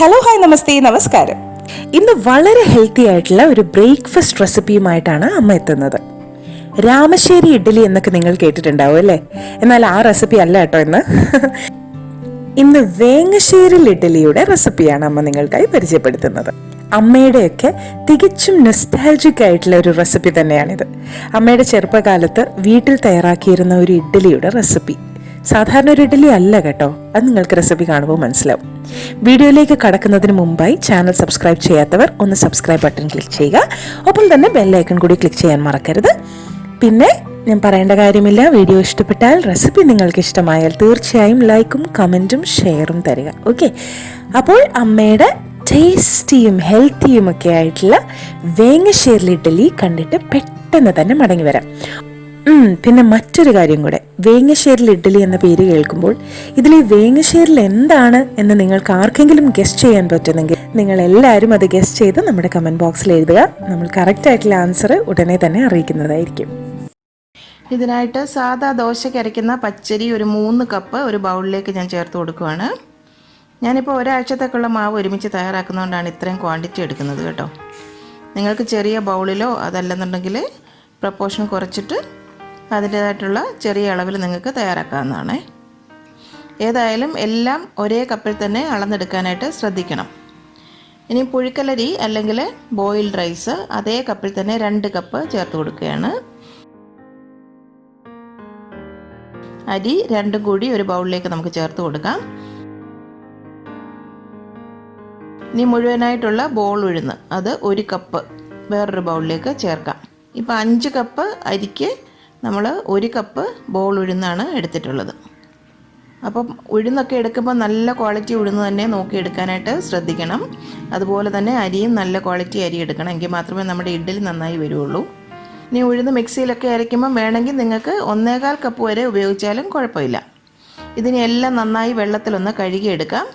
Hello hi നമസ്തേ നമസ്കാരം. ഇന്ന് വളരെ ഹെൽത്തി ആയിട്ടുള്ള ഒരു ബ്രേക്ക്ഫാസ്റ്റ് റെസിപ്പിയുമായിട്ടാണ് അമ്മ എത്തുന്നത്. രാമശ്ശേരി ഇഡ്ഡലി എന്നൊക്കെ നിങ്ങൾ കേട്ടിട്ടുണ്ടാവും അല്ലേ? എന്നാൽ ആ റെസിപ്പി അല്ല കേട്ടോ ഇന്ന് വേങ്ങശ്ശേരി ഇഡ്ഡലിയുടെ റെസിപ്പിയാണ് അമ്മ നിങ്ങൾക്കായി പരിചയപ്പെടുത്തുന്നത്. അമ്മയുടെയൊക്കെ തികച്ചും നൊസ്റ്റാൾജിക് ആയിട്ടുള്ള ഒരു റെസിപ്പി തന്നെയാണിത്. അമ്മയുടെ ചെറുപ്പകാലത്ത് വീട്ടിൽ തയ്യാറാക്കിയിരുന്ന ഒരു ഇഡ്ഡലിയുടെ റെസിപ്പി. സാധാരണ ഒരു ഇഡ്ഡലി അല്ല കേട്ടോ, അത് നിങ്ങൾക്ക് റെസിപ്പി കാണുമ്പോൾ മനസ്സിലാവും. വീഡിയോയിലേക്ക് കടക്കുന്നതിന് മുമ്പായി ചാനൽ സബ്സ്ക്രൈബ് ചെയ്യാത്തവർ ഒന്ന് സബ്സ്ക്രൈബ് ബട്ടൺ ക്ലിക്ക് ചെയ്യുക. ഒപ്പം തന്നെ ബെല്ലൈക്കൺ കൂടി ക്ലിക്ക് ചെയ്യാൻ മറക്കരുത്. പിന്നെ ഞാൻ പറയേണ്ട കാര്യമില്ല, വീഡിയോ ഇഷ്ടപ്പെട്ടാൽ, റെസിപ്പി നിങ്ങൾക്ക് ഇഷ്ടമായാൽ തീർച്ചയായും ലൈക്കും കമൻറ്റും ഷെയറും തരിക. ഓക്കെ, അപ്പോൾ അമ്മയുടെ ടേസ്റ്റിയും ഹെൽത്തിയും ഒക്കെ ആയിട്ടുള്ള വേങ്ങശ്ശേരി ഇഡ്ഡലി കണ്ടിട്ട് പെട്ടെന്ന് തന്നെ മടങ്ങി വരാം. പിന്നെ മറ്റൊരു കാര്യം കൂടെ, വേങ്ങശ്ശേരി ഇഡ്ഡലി എന്ന പേര് കേൾക്കുമ്പോൾ ഇതിൽ ഈ വേങ്ങശ്ശേരിൽ എന്താണ് എന്ന് നിങ്ങൾക്ക് ആർക്കെങ്കിലും ഗസ്റ്റ് ചെയ്യാൻ പറ്റുമെങ്കിൽ നിങ്ങൾ എല്ലാവരും അത് ഗസ്റ്റ് ചെയ്ത് നമ്മുടെ കമൻറ്റ് ബോക്സിൽ എഴുതുക. നമ്മൾ കറക്റ്റ് ആയിട്ടുള്ള ആൻസർ ഉടനെ തന്നെ അറിയിക്കുന്നതായിരിക്കും. ഇതിനായിട്ട് സാധാ ദോശയ്ക്ക് അരയ്ക്കുന്ന പച്ചരി ഒരു 3 കപ്പ് ഒരു ബൗളിലേക്ക് ഞാൻ ചേർത്ത് കൊടുക്കുകയാണ്. ഞാനിപ്പോൾ ഒരാഴ്ചത്തേക്കുള്ള മാവ് ഒരുമിച്ച് തയ്യാറാക്കുന്നതുകൊണ്ടാണ് ഇത്രയും ക്വാണ്ടിറ്റി എടുക്കുന്നത് കേട്ടോ. നിങ്ങൾക്ക് ചെറിയ ബൗളിലോ അതല്ലെന്നുണ്ടെങ്കിൽ പ്രപ്പോർഷൻ കുറച്ചിട്ട് അതിൻ്റേതായിട്ടുള്ള ചെറിയ അളവിൽ നിങ്ങൾക്ക് തയ്യാറാക്കാവുന്നതാണ്. ഏതായാലും എല്ലാം ഒരേ കപ്പിൽ തന്നെ അളന്നെടുക്കാനായിട്ട് ശ്രദ്ധിക്കണം. ഇനി പുഴുക്കലരി അല്ലെങ്കിൽ ബോയിൽഡ് റൈസ് അതേ കപ്പിൽ തന്നെ 2 കപ്പ് ചേർത്ത് കൊടുക്കുകയാണ്. അരി രണ്ടും കൂടി ഒരു ബൗളിലേക്ക് നമുക്ക് ചേർത്ത് കൊടുക്കാം. ഇനി മുഴുവനായിട്ടുള്ള ബോൾ ഉഴുന്ന് അത് 1 കപ്പ് വേറൊരു ബൗളിലേക്ക് ചേർക്കാം. ഇപ്പോൾ 5 കപ്പ് അരിക്ക് നമ്മൾ 1 കപ്പ് ബോൾ ഉഴുന്നാണ് എടുത്തിട്ടുള്ളത്. അപ്പം ഉഴുന്നൊക്കെ എടുക്കുമ്പോൾ നല്ല ക്വാളിറ്റി ഉഴുന്ന് തന്നെ നോക്കി എടുക്കാനായിട്ട് ശ്രദ്ധിക്കണം. അതുപോലെ തന്നെ അരിയും നല്ല ക്വാളിറ്റി അരി എടുക്കണം, എങ്കിൽ മാത്രമേ നമ്മുടെ ഇഡ്ഡലി നന്നായി വരുള്ളൂ. ഇനി ഉഴുന്ന് മിക്സിയിലൊക്കെ അരയ്ക്കുമ്പം വേണമെങ്കിൽ നിങ്ങൾക്ക് 1.25 കപ്പ് വരെ ഉപയോഗിച്ചാലും കുഴപ്പമില്ല. ഇതിനെല്ലാം നന്നായി വെള്ളത്തിലൊന്ന് കഴുകിയെടുക്കാം.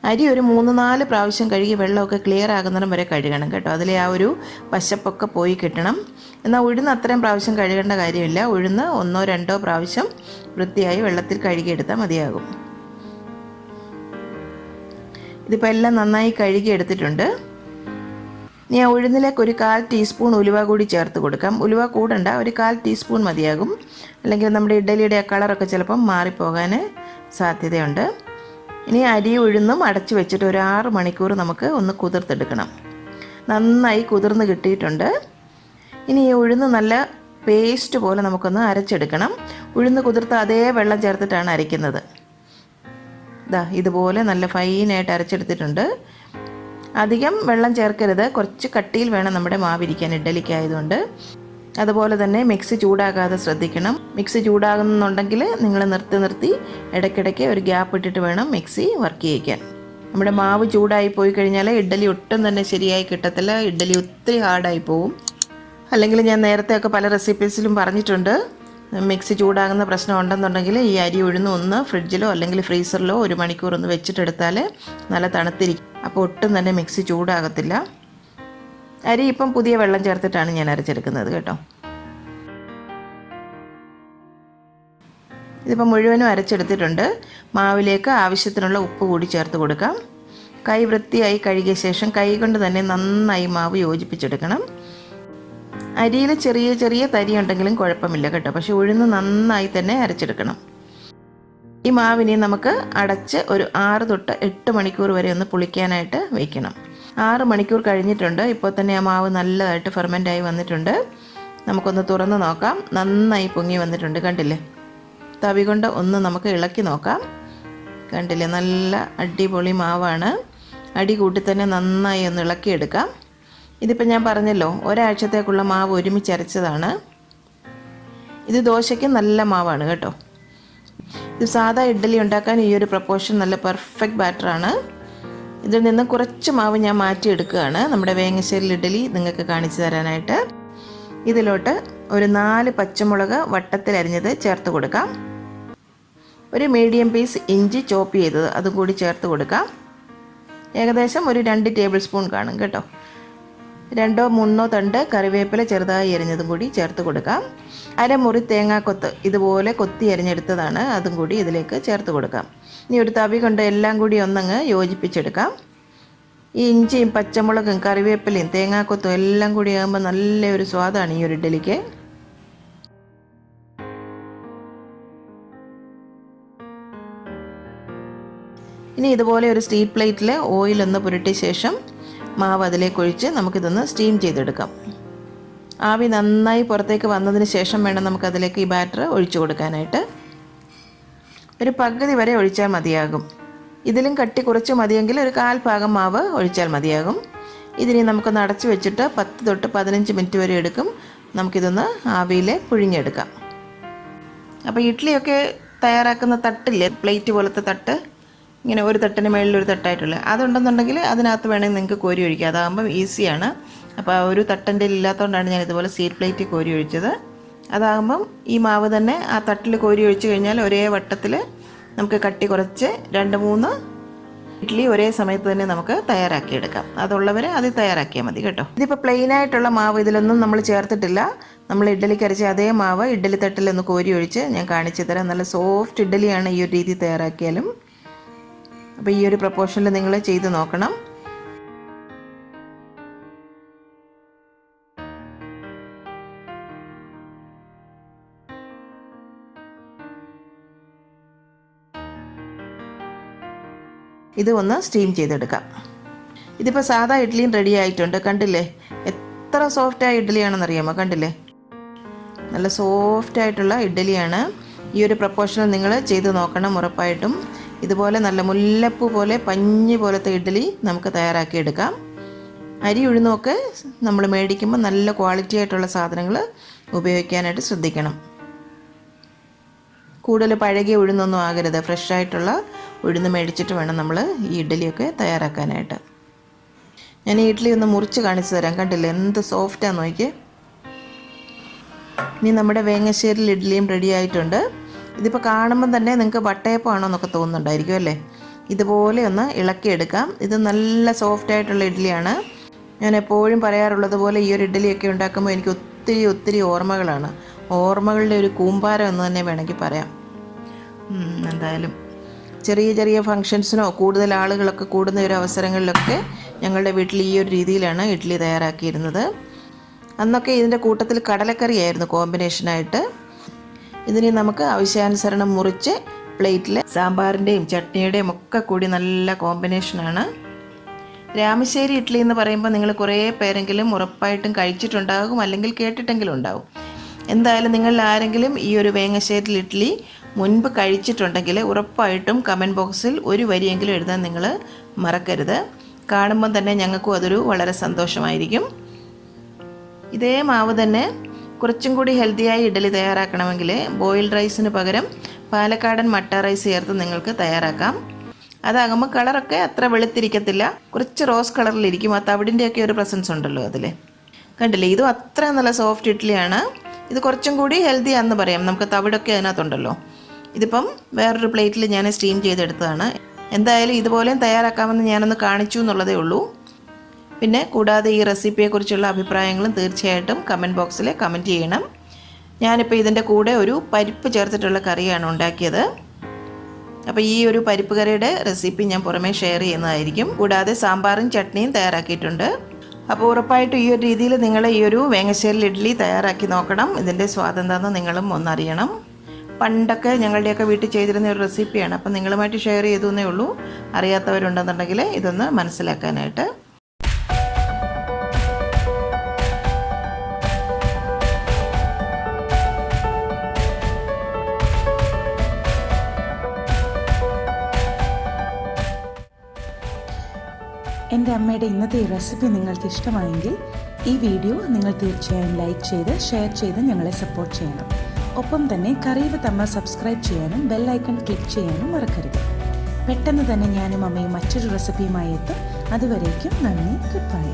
അരി ഒരു 3-4 പ്രാവശ്യം കഴുകി വെള്ളമൊക്കെ ക്ലിയർ ആകുന്നിടം വരെ കഴുകണം കേട്ടോ. അതിലെ ആ ഒരു പശപ്പൊക്കെ പോയി കിട്ടണം. എന്നാൽ ഉഴുന്ന് അത്രയും പ്രാവശ്യം കഴുകേണ്ട കാര്യമില്ല. ഉഴുന്ന് 1-2 പ്രാവശ്യം വൃത്തിയായി വെള്ളത്തിൽ കഴുകിയെടുത്താൽ മതിയാകും. ഇതിപ്പോൾ എല്ലാം നന്നായി കഴുകിയെടുത്തിട്ടുണ്ട്. ഇനി ആ ഉഴുന്നിലേക്ക് ഒരു 1/4 ടീസ്പൂൺ ഉലുവ കൂടി ചേർത്ത് കൊടുക്കാം. ഉലുവ കൂടണ്ട, ഒരു 1/4 ടീസ്പൂൺ മതിയാകും. അല്ലെങ്കിൽ നമ്മുടെ ഇഡ്ഡലിയുടെ കളറൊക്കെ ചിലപ്പം മാറിപ്പോകാൻ സാധ്യതയുണ്ട്. ഇനി അരി ഉഴുന്നും അടച്ചു വെച്ചിട്ട് ഒരു 6 മണിക്കൂർ നമുക്ക് ഒന്ന് കുതിർത്തെടുക്കണം. നന്നായി കുതിർന്ന് കിട്ടിയിട്ടുണ്ട്. ഇനി ഈ ഉഴുന്ന് നല്ല പേസ്റ്റ് പോലെ നമുക്കൊന്ന് അരച്ചെടുക്കണം. ഉഴുന്ന് കുതിർത്ത് അതേ വെള്ളം ചേർത്തിട്ടാണ് അരയ്ക്കുന്നത്. ഇതുപോലെ നല്ല ഫൈനായിട്ട് അരച്ചെടുത്തിട്ടുണ്ട്. അധികം വെള്ളം ചേർക്കരുത്, കുറച്ച് കട്ടിയിൽ വേണം നമ്മുടെ മാവിരിക്കാൻ ഇഡ്ഡലിക്കായതുകൊണ്ട്. അതുപോലെ തന്നെ മിക്സി ചൂടാകാതെ ശ്രദ്ധിക്കണം. മിക്സി ചൂടാകുന്നുണ്ടെങ്കിൽ നിങ്ങൾ നിർത്തി ഇടയ്ക്കിടയ്ക്ക് ഒരു ഗ്യാപ്പ് ഇട്ടിട്ട് വേണം മിക്സി വർക്ക് ചെയ്യിക്കാൻ. നമ്മുടെ മാവ് ചൂടായി പോയി കഴിഞ്ഞാൽ ഇഡ്ഡലി ഒട്ടും തന്നെ ശരിയായി കിട്ടത്തില്ല. ഇഡ്ഡലി ഒത്തിരി ഹാർഡായി പോവും. അല്ലെങ്കിൽ ഞാൻ നേരത്തെയൊക്കെ പല റെസിപ്പീസിലും പറഞ്ഞിട്ടുണ്ട്, മിക്സി ചൂടാകുന്ന പ്രശ്നം ഉണ്ടെന്നുണ്ടെങ്കിൽ ഈ അരി ഉഴുന്ന് ഒന്ന് ഫ്രിഡ്ജിലോ അല്ലെങ്കിൽ ഫ്രീസറിലോ 1 മണിക്കൂർ ഒന്ന് വെച്ചിട്ടെടുത്താൽ നല്ല തണുത്തിരിക്കും. അപ്പോൾ ഒട്ടും തന്നെ മിക്സി ചൂടാകത്തില്ല. അരി ഇപ്പം പുതിയ വെള്ളം ചേർത്തിട്ടാണ് ഞാൻ അരച്ചെടുക്കുന്നത് കേട്ടോ. ഇതിപ്പോൾ മുഴുവനും അരച്ചെടുത്തിട്ടുണ്ട്. മാവിലേക്ക് ആവശ്യത്തിനുള്ള ഉപ്പ് കൂടി ചേർത്ത് കൊടുക്കാം. കൈ വൃത്തിയായി കഴുകിയ ശേഷം കൈ കൊണ്ട് തന്നെ നന്നായി മാവ് യോജിപ്പിച്ചെടുക്കണം. അരിയിൽ ചെറിയ ചെറിയ തരി ഉണ്ടെങ്കിലും കുഴപ്പമില്ല കേട്ടോ, പക്ഷെ ഉഴുന്ന് നന്നായി തന്നെ അരച്ചെടുക്കണം. ഈ മാവിനെ നമുക്ക് അടച്ച് ഒരു 6-8 മണിക്കൂർ വരെ ഒന്ന് പുളിക്കാനായിട്ട് വയ്ക്കണം. 6 മണിക്കൂർ കഴിഞ്ഞിട്ടുണ്ട്. ഇപ്പോൾ തന്നെ ആ മാവ് നല്ലതായിട്ട് ഫെർമെൻ്റായി വന്നിട്ടുണ്ട്. നമുക്കൊന്ന് തുറന്ന് നോക്കാം. നന്നായി പൊങ്ങി വന്നിട്ടുണ്ട്, കണ്ടില്ലേ? തവി കൊണ്ട് ഒന്ന് നമുക്ക് ഇളക്കി നോക്കാം. കണ്ടില്ലേ, നല്ല അടിപൊളി മാവാണ്. അടി കൂട്ടി തന്നെ നന്നായി ഒന്ന് ഇളക്കിയെടുക്കാം. ഇതിപ്പോൾ ഞാൻ പറഞ്ഞല്ലോ, ഒരാഴ്ചത്തേക്കുള്ള മാവ് ഒരുമിച്ച് അരച്ചതാണ്. ഇത് ദോശയ്ക്ക് നല്ല മാവാണ് കേട്ടോ. ഇത് സാധാ ഇഡ്ഡലി ഉണ്ടാക്കാൻ ഈ ഒരു പ്രപ്പോർഷൻ നല്ല പെർഫെക്റ്റ് ബാറ്ററാണ്. ഇതിൽ നിന്ന് കുറച്ച് മാവ് ഞാൻ മാറ്റിയെടുക്കുകയാണ് നമ്മുടെ വേങ്ങശ്ശേരി ഇഡ്ഡലി നിങ്ങൾക്ക് കാണിച്ചു തരാനായിട്ട്. ഇതിലോട്ട് ഒരു 4 പച്ചമുളക് വട്ടത്തിൽ അരിഞ്ഞത് ചേർത്ത് കൊടുക്കാം. ഒരു മീഡിയം പീസ് ഇഞ്ചി ചോപ്പ് ചെയ്തത് അതും കൂടി ചേർത്ത് കൊടുക്കാം. ഏകദേശം ഒരു 2 ടേബിൾ സ്പൂൺ കാണും കേട്ടോ. 2-3 തണ്ട് കറിവേപ്പില ചെറുതായി അരിഞ്ഞതും കൂടി ചേർത്ത് കൊടുക്കാം. അരമുറി തേങ്ങാക്കൊത്ത് ഇതുപോലെ കൊത്തി അരിഞ്ഞെടുത്തതാണ്, അതും കൂടി ഇതിലേക്ക് ചേർത്ത് കൊടുക്കാം. ഇനി ഒരു തവി കൊണ്ട് എല്ലാം കൂടി ഒന്നങ്ങ് യോജിപ്പിച്ചെടുക്കാം. ഈ ഇഞ്ചിയും പച്ചമുളകും കറിവേപ്പിലയും തേങ്ങാക്കൊത്തും എല്ലാം കൂടി ആകുമ്പോൾ നല്ലൊരു സ്വാദാണ് ഈ ഒരു ഇഡ്ഡലിക്ക്. ഇനി ഇതുപോലെ ഒരു സ്റ്റീൽ പ്ലേറ്റിൽ ഓയിലൊന്ന് പുരട്ടിയ ശേഷം മാവ് അതിലേക്ക് ഒഴിച്ച് നമുക്കിതൊന്ന് സ്റ്റീം ചെയ്തെടുക്കാം. ആവി നന്നായി പുറത്തേക്ക് വന്നതിന് ശേഷം വേണം നമുക്കതിലേക്ക് ഈ ബാറ്റർ ഒഴിച്ചു കൊടുക്കാനായിട്ട്. ഒരു പകുതി വരെ ഒഴിച്ചാൽ മതിയാകും. ഇതിലും കട്ടി കുറച്ച് മതിയെങ്കിൽ ഒരു 1/4 ഭാഗം മാവ് ഒഴിച്ചാൽ മതിയാകും. ഇതിനി നമുക്കൊന്ന് അടച്ചു വെച്ചിട്ട് 10 തൊട്ട് 15 മിനിറ്റ് വരെ എടുക്കും. നമുക്കിതൊന്ന് ആവിയിൽ പുഴുങ്ങിയെടുക്കാം. അപ്പോൾ ഇഡ്ഡലിയൊക്കെ തയ്യാറാക്കുന്ന തട്ടില്ലേ, പ്ലേറ്റ് പോലത്തെ തട്ട്, ഇങ്ങനെ ഒരു തട്ടിന് മേളിൽ ഒരു തട്ടായിട്ടുള്ള അതുണ്ടെന്നുണ്ടെങ്കിൽ അതിനകത്ത് വേണമെങ്കിൽ നിങ്ങൾക്ക് കോരി ഒഴിക്കുക. അതാകുമ്പം ഈസിയാണ്. അപ്പോൾ ആ ഒരു തട്ടൻ്റെ ഇല്ലാത്തതുകൊണ്ടാണ് ഞാൻ ഇതുപോലെ സ്റ്റീൽ പ്ലേറ്റ് കോരി ഒഴിച്ചത്. അതാകുമ്പം ഈ മാവ് തന്നെ ആ തട്ടിൽ കോരി ഒഴിച്ച് കഴിഞ്ഞാൽ ഒരേ വട്ടത്തിൽ നമുക്ക് കട്ടി കുറച്ച് 2-3 ഇഡ്ഡലി ഒരേ സമയത്ത് തന്നെ നമുക്ക് തയ്യാറാക്കിയെടുക്കാം. അതുള്ളവർ അത് തയ്യാറാക്കിയാൽ മതി കേട്ടോ. ഇതിപ്പോൾ പ്ലെയിനായിട്ടുള്ള മാവ് ഇതിലൊന്നും നമ്മൾ ചേർത്തിട്ടില്ല. നമ്മൾ ഇഡ്ഡലിക്ക് അരച്ച അതേ മാവ് ഇഡ്ഡലി തട്ടിലൊന്ന് കോരി ഒഴിച്ച് ഞാൻ കാണിച്ചു തരാം. നല്ല സോഫ്റ്റ് ഇഡ്ഡലിയാണ് ഈ ഒരു രീതി തയ്യാറാക്കിയാലും. അപ്പോൾ ഈ ഒരു പ്രപ്പോർഷനിൽ നിങ്ങൾ ചെയ്ത് നോക്കണം. ഇത് ഒന്ന് സ്റ്റീം ചെയ്തെടുക്കാം. ഇതിപ്പോൾ സാധാ ഇഡ്ഡലിയും റെഡി ആയിട്ടുണ്ട്. കണ്ടില്ലേ എത്ര സോഫ്റ്റായ ഇഡ്ഡലിയാണെന്നറിയാമോ? കണ്ടില്ലേ നല്ല സോഫ്റ്റായിട്ടുള്ള ഇഡ്ഡലിയാണ്. ഈ ഒരു പ്രപ്പോർഷനിൽ നിങ്ങൾ ചെയ്ത് നോക്കണം ഉറപ്പായിട്ടും. ഇതുപോലെ നല്ല മുല്ലപ്പൂ പോലെ പഞ്ഞി പോലത്തെ ഇഡ്ഡലി നമുക്ക് തയ്യാറാക്കിയെടുക്കാം. അരി ഉഴുന്നുമൊക്കെ നമ്മൾ മേടിക്കുമ്പോൾ നല്ല ക്വാളിറ്റി ആയിട്ടുള്ള സാധനങ്ങൾ ഉപയോഗിക്കാനായിട്ട് ശ്രദ്ധിക്കണം. കൂടുതൽ പഴകിയ ഉഴുന്നൊന്നും ആകരുത്. ഫ്രഷായിട്ടുള്ള ഉഴുന്ന് മേടിച്ചിട്ട് വേണം നമ്മൾ ഈ ഇഡ്ഡലിയൊക്കെ തയ്യാറാക്കാനായിട്ട്. ഞാൻ ഈ ഇഡ്ഡലി ഒന്ന് മുറിച്ച് കാണിച്ചു തരാം. കണ്ടില്ലേ എന്ത് സോഫ്റ്റാന്ന് നോക്കിയേ. ഇനി നമ്മുടെ വേങ്ങശ്ശേരിയിൽ ഇഡ്ഡലിയും റെഡി ആയിട്ടുണ്ട്. ഇതിപ്പോൾ കാണുമ്പം തന്നെ നിങ്ങൾക്ക് വട്ടയപ്പമാണോ എന്നൊക്കെ തോന്നുന്നുണ്ടായിരിക്കും അല്ലേ. ഇതുപോലെ ഒന്ന് ഇളക്കിയെടുക്കാം. ഇത് നല്ല സോഫ്റ്റായിട്ടുള്ള ഇഡ്ഡലിയാണ്. ഞാൻ എപ്പോഴും പറയാറുള്ളത് പോലെ ഈ ഒരു ഇഡ്ഡലിയൊക്കെ ഉണ്ടാക്കുമ്പോൾ എനിക്ക് ഒത്തിരി ഓർമ്മകളാണ്. ഓർമ്മകളുടെ ഒരു കൂമ്പാരം എന്ന് തന്നെ വേണമെങ്കിൽ പറയാം. എന്തായാലും ചെറിയ ഫങ്ഷൻസിനോ കൂടുതൽ ആളുകളൊക്കെ കൂടുന്ന ഒരു അവസരങ്ങളിലൊക്കെ ഞങ്ങളുടെ വീട്ടിൽ ഈ ഒരു രീതിയിലാണ് ഇഡ്ഡലി തയ്യാറാക്കിയിരുന്നത്. അന്നൊക്കെ ഇതിൻ്റെ കൂട്ടത്തിൽ കടലക്കറിയായിരുന്നു കോമ്പിനേഷനായിട്ട്. ഇതിന് നമുക്ക് ആവശ്യാനുസരണം മുറിച്ച് പ്ലേറ്റിൽ സാമ്പാറിൻ്റെയും ചട്നിയുടെയും ഒക്കെ കൂടി നല്ല കോമ്പിനേഷനാണ്. രാമശ്ശേരി ഇഡ്ഡലി എന്ന് പറയുമ്പോൾ നിങ്ങൾ കുറേ പേരെങ്കിലും ഉറപ്പായിട്ടും കഴിച്ചിട്ടുണ്ടാകും, അല്ലെങ്കിൽ കേട്ടിട്ടെങ്കിലും ഉണ്ടാകും. എന്തായാലും നിങ്ങൾ ആരെങ്കിലും ഈ ഒരു വേങ്ങശ്ശേരി ഇഡ്ഡലി മുൻപ് കഴിച്ചിട്ടുണ്ടെങ്കിൽ ഉറപ്പായിട്ടും കമൻറ്റ് ബോക്സിൽ ഒരു വരിയെങ്കിലും എഴുതാൻ നിങ്ങൾ മറക്കരുത്. കാണുമ്പം തന്നെ ഞങ്ങൾക്കും അതൊരു വളരെ സന്തോഷമായിരിക്കും. ഇതേ മാവ് തന്നെ കുറച്ചും കൂടി ഹെൽത്തിയായി ഇഡ്ഡലി തയ്യാറാക്കണമെങ്കിൽ ബോയിൽഡ് റൈസിന് പകരം പാലക്കാടൻ മട്ട റൈസ് ചേർത്ത് നിങ്ങൾക്ക് തയ്യാറാക്കാം. അതാകുമ്പോൾ കളറൊക്കെ അത്ര വെളുത്തിരിക്കത്തില്ല, കുറച്ച് റോസ് കളറിലിരിക്കും. ആ തവിടിൻ്റെയൊക്കെ ഒരു പ്രസൻസ് ഉണ്ടല്ലോ അതിൽ. കണ്ടില്ലേ, ഇതും അത്ര നല്ല സോഫ്റ്റ് ഇഡ്ഡലിയാണ്. ഇത് കുറച്ചും കൂടി ഹെൽത്തി ആണെന്ന് പറയാം, നമുക്ക് തവിടൊക്കെ അതിനകത്തുണ്ടല്ലോ. ഇതിപ്പം വേറൊരു പ്ലേറ്റിൽ ഞാൻ സ്റ്റീം ചെയ്തെടുത്തതാണ്. എന്തായാലും ഇതുപോലെയും തയ്യാറാക്കാമെന്ന് ഞാനൊന്ന് കാണിച്ചു എന്നുള്ളതേ ഉള്ളൂ. പിന്നെ കൂടാതെ ഈ റെസിപ്പിയെക്കുറിച്ചുള്ള അഭിപ്രായങ്ങളും തീർച്ചയായിട്ടും കമൻറ്റ് ബോക്സിൽ കമൻറ്റ് ചെയ്യണം. ഞാനിപ്പോൾ ഇതിൻ്റെ കൂടെ ഒരു പരിപ്പ് ചേർത്തിട്ടുള്ള കറിയാണ് ഉണ്ടാക്കിയത്. അപ്പോൾ ഈ ഒരു പരിപ്പ് കറിയുടെ റെസിപ്പി ഞാൻ പുറമേ ഷെയർ ചെയ്യുന്നതായിരിക്കും. കൂടാതെ സാമ്പാറും ചട്നിയും തയ്യാറാക്കിയിട്ടുണ്ട്. അപ്പോൾ ഉറപ്പായിട്ടും ഈ ഒരു രീതിയിൽ നിങ്ങൾ ഈ ഒരു വേങ്ങശ്ശേരി ഇഡ്ഡലി തയ്യാറാക്കി നോക്കണം. ഇതിൻ്റെ സ്വാദ് എന്താണെന്ന് നിങ്ങളും ഒന്നറിയണം. പണ്ടൊക്കെ ഞങ്ങളുടെയൊക്കെ വീട്ടിൽ ചെയ്തിരുന്ന ഒരു റെസിപ്പിയാണ്. അപ്പം നിങ്ങളുമായിട്ട് ഷെയർ ചെയ്തു എന്നേ ഉള്ളൂ. അറിയാത്തവരുണ്ടെന്നുണ്ടെങ്കിൽ ഇതൊന്ന് മനസ്സിലാക്കാനായിട്ട്. എൻ്റെ അമ്മയുടെ ഇന്നത്തെ ഈ റെസിപ്പി നിങ്ങൾക്ക് ഇഷ്ടമായെങ്കിൽ ഈ വീഡിയോ നിങ്ങൾ തീർച്ചയായും ലൈക്ക് ചെയ്ത് ഷെയർ ചെയ്ത് ഞങ്ങളെ സപ്പോർട്ട് ചെയ്യണം. ഒപ്പം തന്നെ കറിവ് തമ്മ സബ്സ്ക്രൈബ് ചെയ്യാനും ബെൽ ഐക്കൺ ക്ലിക്ക് ചെയ്യാനും മറക്കരുത്. പെട്ടെന്ന് തന്നെ ഞാനും അമ്മയും മറ്റൊരു റെസിപ്പിയുമായി എത്തും. അതുവരേക്കും നന്ദി, ഗുഡ് ബൈ.